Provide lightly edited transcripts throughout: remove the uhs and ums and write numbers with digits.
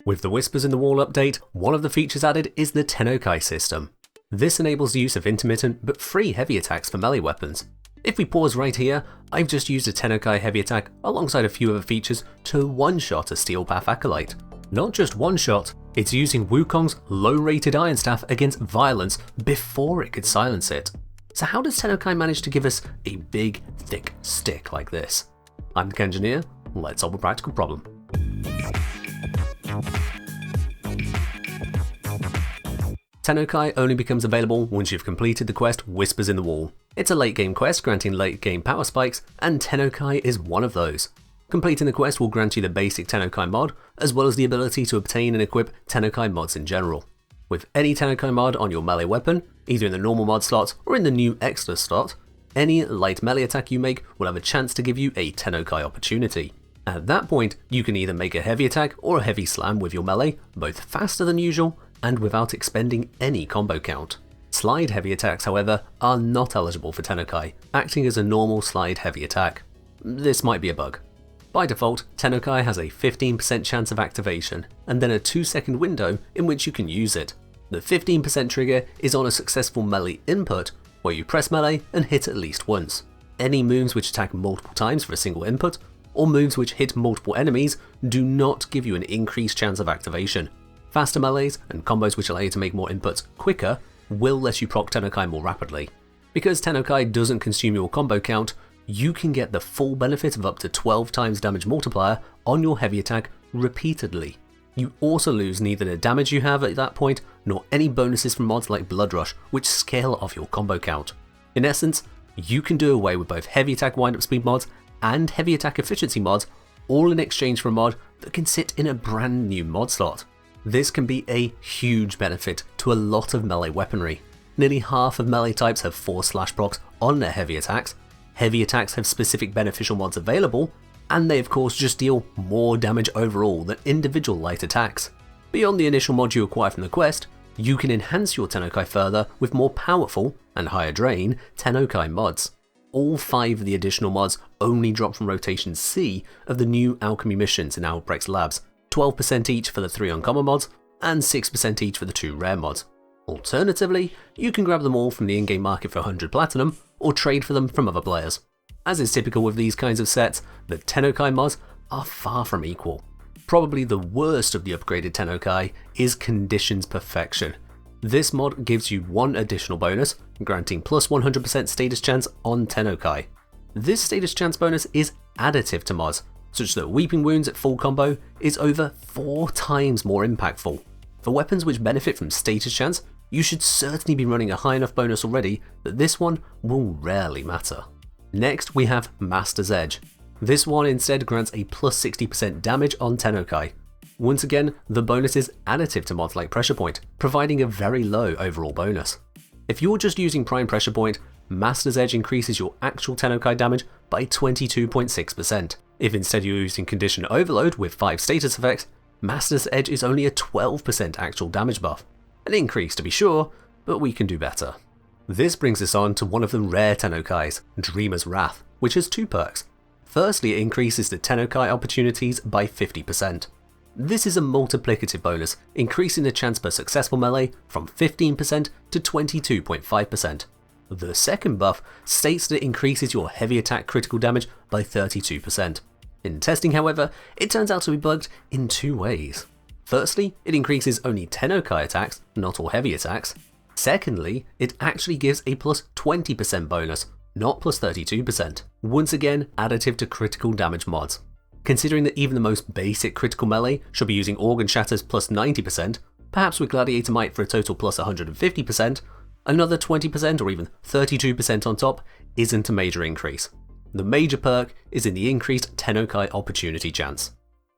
With the Whispers in the Wall update, one of the features added is the Tennokai system. This enables the use of intermittent but free heavy attacks for melee weapons. If we pause right here, I've just used a Tennokai heavy attack alongside a few other features to one-shot a Steel Path Acolyte. Not just one shot, it's using WUKONG's low-rated Iron Staff against violence before it could silence it. So how does Tennokai manage to give us a big, thick stick like this? I'm the Engineer, let's solve a practical problem. Tennokai only becomes available once you've completed the quest Whispers in the Wall. It's a late game quest granting late game power spikes, and Tennokai is one of those. Completing the quest will grant you the basic Tennokai mod, as well as the ability to obtain and equip Tennokai mods in general. With any Tennokai mod on your melee weapon, either in the normal mod slot or in the new extra slot, any light melee attack you make will have a chance to give you a Tennokai opportunity. At that point, you can either make a heavy attack or a heavy slam with your melee, both faster than usual and without expending any combo count. Slide heavy attacks, however, are not eligible for Tennokai, acting as a normal slide heavy attack. This might be a bug. By default, Tennokai has a 15% chance of activation, and then a 2-second window in which you can use it. The 15% trigger is on a successful melee input, where you press melee and hit at least once. Any moves which attack multiple times for a single input, or moves which hit multiple enemies, do not give you an increased chance of activation. Faster melees and combos which allow you to make more inputs quicker will let you proc Tennokai more rapidly. Because Tennokai doesn't consume your combo count, you can get the full benefit of up to 12 times damage multiplier on your heavy attack repeatedly. You also lose neither the damage you have at that point, nor any bonuses from mods like Blood Rush, which scale off your combo count. In essence, you can do away with both heavy attack wind-up speed mods and heavy attack efficiency mods, all in exchange for a mod that can sit in a brand new mod slot. This can be a huge benefit to a lot of melee weaponry. Nearly half of melee types have 4 slash procs on their heavy attacks. Heavy attacks have specific beneficial mods available, and they of course just deal more damage overall than individual light attacks. Beyond the initial mod you acquire from the quest, you can enhance your Tennokai further with more powerful, and higher drain, Tennokai mods. All 5 of the additional mods only drop from Rotation C of the new alchemy missions in Albrecht's labs, 12% each for the 3 uncommon mods, and 6% each for the 2 rare mods. Alternatively, you can grab them all from the in-game market for 100 platinum, or trade for them from other players. As is typical with these kinds of sets, the Tennokai mods are far from equal. Probably the worst of the upgraded Tennokai is Conditions Perfection. This mod gives you one additional bonus, granting plus 100% status chance on Tennokai. This status chance bonus is additive to mods, such that Weeping Wounds at full combo is over 4 times more impactful. For weapons which benefit from status chance, you should certainly be running a high enough bonus already that this one will rarely matter. Next we have Master's Edge. This one instead grants a plus 60% damage on Tennokai. Once again, the bonus is additive to mods like Pressure Point, providing a very low overall bonus. If you're just using Prime Pressure Point, Master's Edge increases your actual Tennokai damage by 22.6%. If instead you're using Condition Overload with 5 status effects, Master's Edge is only a 12% actual damage buff. An increase to be sure, but we can do better. This brings us on to one of the rare Tennokais, Dreamer's Wrath, which has 2 perks. Firstly, it increases the Tennokai opportunities by 50%. This is a multiplicative bonus, increasing the chance per successful melee from 15% to 22.5%. The second buff states that it increases your heavy attack critical damage by 32%. In testing, however, it turns out to be bugged in 2 ways. Firstly, it increases only Tennokai attacks, not all heavy attacks. Secondly, it actually gives a plus 20% bonus, not plus 32%. Once again, additive to critical damage mods. Considering that even the most basic critical melee should be using Organ Shatters plus 90%, perhaps with Gladiator Might for a total plus 150%, another 20% or even 32% on top isn't a major increase. The major perk is in the increased Tennokai opportunity chance.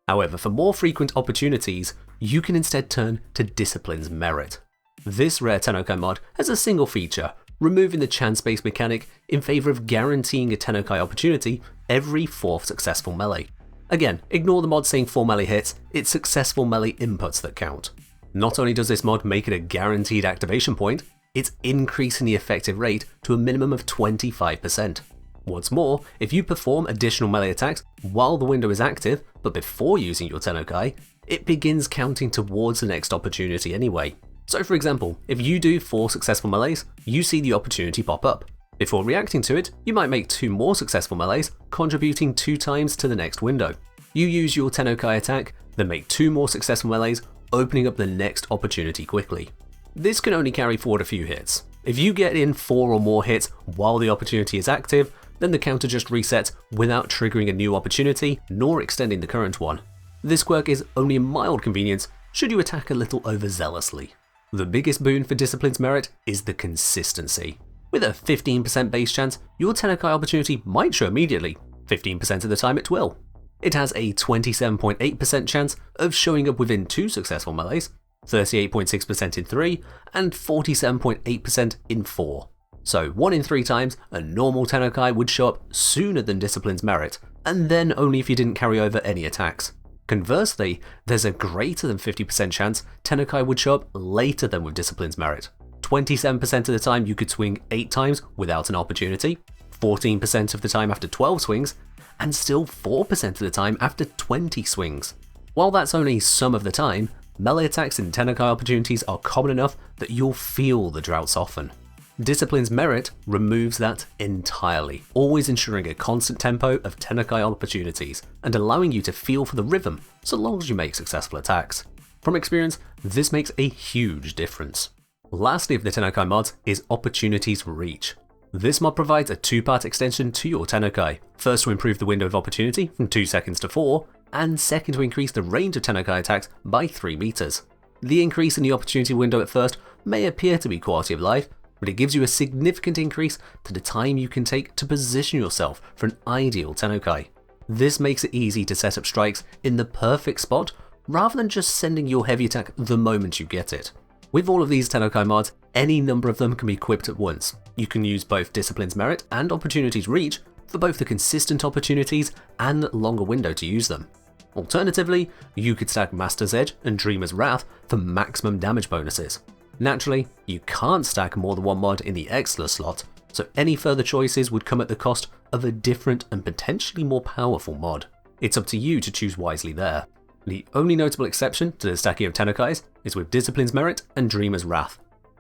However, for more frequent opportunities, you can instead turn to Discipline's Merit. This rare Tennokai mod has a single feature, removing the chance-based mechanic in favour of guaranteeing a Tennokai opportunity every 4th successful melee. Again, ignore the mod saying 4 melee hits, it's successful melee inputs that count. Not only does this mod make it a guaranteed activation point, it's increasing the effective rate to a minimum of 25%. What's more, if you perform additional melee attacks while the window is active, but before using your Tennokai, it begins counting towards the next opportunity anyway. So for example, if you do 4 successful melees, you see the opportunity pop up. Before reacting to it, you might make 2 more successful melees, contributing 2 times to the next window. You use your Tennokai attack, then make 2 more successful melees, opening up the next opportunity quickly. This can only carry forward a few hits. If you get in 4 or more hits while the opportunity is active, then the counter just resets without triggering a new opportunity nor extending the current one. This quirk is only a mild convenience should you attack a little overzealously. The biggest boon for Discipline's merit is the consistency. With a 15% base chance, your Tennokai opportunity might show immediately, 15% of the time it will. It has a 27.8% chance of showing up within 2 successful melees, 38.6% in 3, and 47.8% in 4. So 1 in 3 times, a normal Tennokai would show up sooner than Discipline's merit, and then only if you didn't carry over any attacks. Conversely, there's a greater than 50% chance Tennokai would show up later than with Discipline's merit. 27% of the time you could swing 8 times without an opportunity, 14% of the time after 12 swings, and still 4% of the time after 20 swings. While that's only some of the time, melee attacks and Tennokai opportunities are common enough that you'll feel the drought soften. Discipline's merit removes that entirely, always ensuring a constant tempo of Tennokai opportunities and allowing you to feel for the rhythm so long as you make successful attacks. From experience, this makes a huge difference. Lastly of the Tennokai mods is Opportunities Reach. This mod provides a 2-part extension to your Tennokai, first to improve the window of opportunity from 2 seconds to 4, and second to increase the range of Tennokai attacks by 3 meters. The increase in the opportunity window at first may appear to be quality of life, but it gives you a significant increase to the time you can take to position yourself for an ideal Tennokai. This makes it easy to set up strikes in the perfect spot rather than just sending your heavy attack the moment you get it. With all of these Tennokai mods, any number of them can be equipped at once. You can use both Discipline's Merit and Opportunities Reach for both the consistent opportunities and longer window to use them. Alternatively, you could stack Master's Edge and Dreamer's Wrath for maximum damage bonuses. Naturally, you can't stack more than one mod in the Excellence slot, so any further choices would come at the cost of a different and potentially more powerful mod. It's up to you to choose wisely there. The only notable exception to the stacking of Tennokais is with Discipline's Merit and Dreamer's Wrath.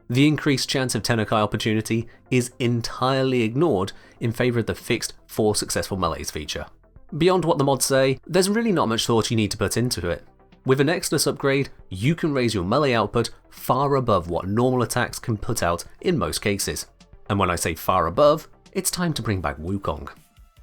The increased chance of Tennokai opportunity is entirely ignored in favour of the fixed 4 successful melees feature. Beyond what the mods say, there's really not much thought you need to put into it. With an Excellence upgrade, you can raise your melee output far above what normal attacks can put out in most cases. And when I say far above, it's time to bring back WUKONG.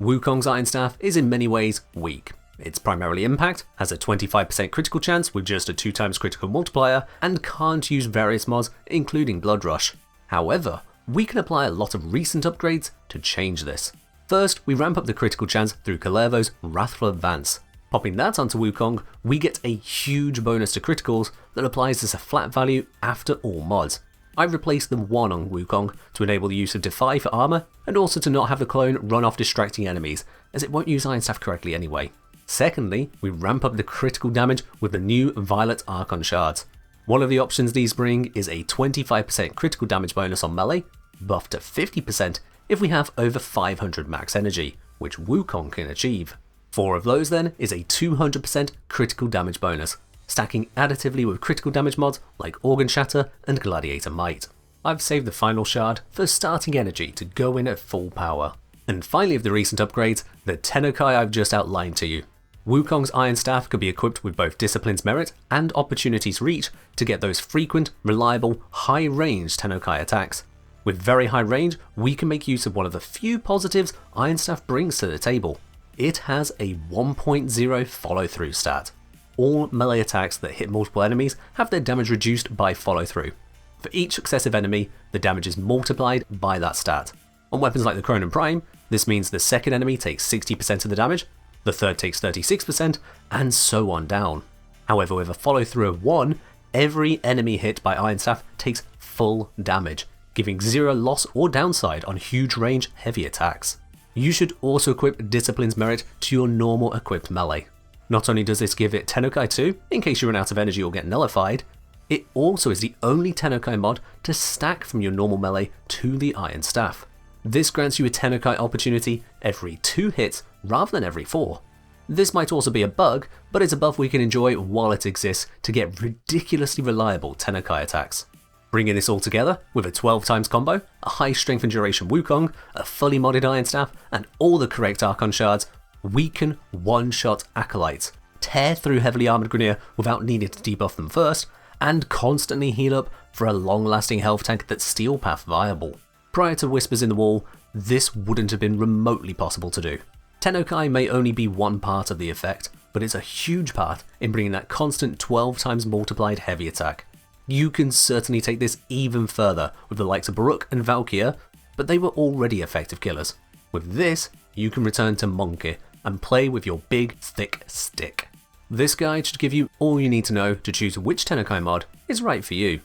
WUKONG's Iron Staff is in many ways weak. It's primarily impact, has a 25% critical chance with just a 2x critical multiplier, and can't use various mods including Blood Rush. However, we can apply a lot of recent upgrades to change this. First, we ramp up the critical chance through Kalervo's Wrathful Advance. Popping that onto WUKONG, we get a huge bonus to criticals that applies as a flat value after all mods. I've replaced the 1 on WUKONG to enable the use of Defy for armor, and also to not have the clone run off distracting enemies, as it won't use Iron Staff correctly anyway. Secondly, we ramp up the critical damage with the new Violet Archon shards. One of the options these bring is a 25% critical damage bonus on melee, buffed to 50% if we have over 500 max energy, which WUKONG can achieve. 4 of those then is a 200% critical damage bonus, stacking additively with critical damage mods like Organ Shatter and Gladiator Might. I've saved the final shard for starting energy to go in at full power. And finally of the recent upgrades, the Tennokai I've just outlined to you. WUKONG's Iron Staff could be equipped with both Discipline's Merit and Opportunities Reach to get those frequent, reliable, high-range Tennokai attacks. With very high range, we can make use of one of the few positives Iron Staff brings to the table. It has a 1.0 follow-through stat. All melee attacks that hit multiple enemies have their damage reduced by follow-through. For each successive enemy, the damage is multiplied by that stat. On weapons like the Cronin Prime, this means the second enemy takes 60% of the damage, the third takes 36%, and so on down. However, with a follow-through of 1, every enemy hit by Iron Staff takes full damage, giving 0 loss or downside on huge range heavy attacks. You should also equip Discipline's Merit to your normal equipped melee. Not only does this give it Tennokai 2, in case you run out of energy or get nullified, it also is the only Tennokai mod to stack from your normal melee to the Iron Staff. This grants you a Tennokai opportunity every 2 hits rather than every 4. This might also be a bug, but it's a buff we can enjoy while it exists to get ridiculously reliable Tennokai attacks. Bringing this all together with a 12 times combo, a high strength and duration Wukong, a fully modded Iron Staff, and all the correct Archon shards, we can one-shot Acolytes, tear through heavily armoured Grineer without needing to debuff them first, and constantly heal up for a long-lasting health tank that's Steel Path viable. Prior to Whispers in the Wall, this wouldn't have been remotely possible to do. Tennokai may only be one part of the effect, but it's a huge part in bringing that constant 12 times multiplied heavy attack. You can certainly take this even further with the likes of Baruch and Valkyr, but they were already effective killers. With this, you can return to Monkey and play with your big, thick stick. This guide should give you all you need to know to choose which Tennokai mod is right for you.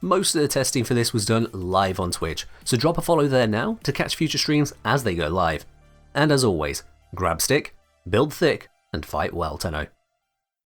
Most of the testing for this was done live on Twitch, so drop a follow there now to catch future streams as they go live. And as always, grab stick, build thick, and fight well, Tenno.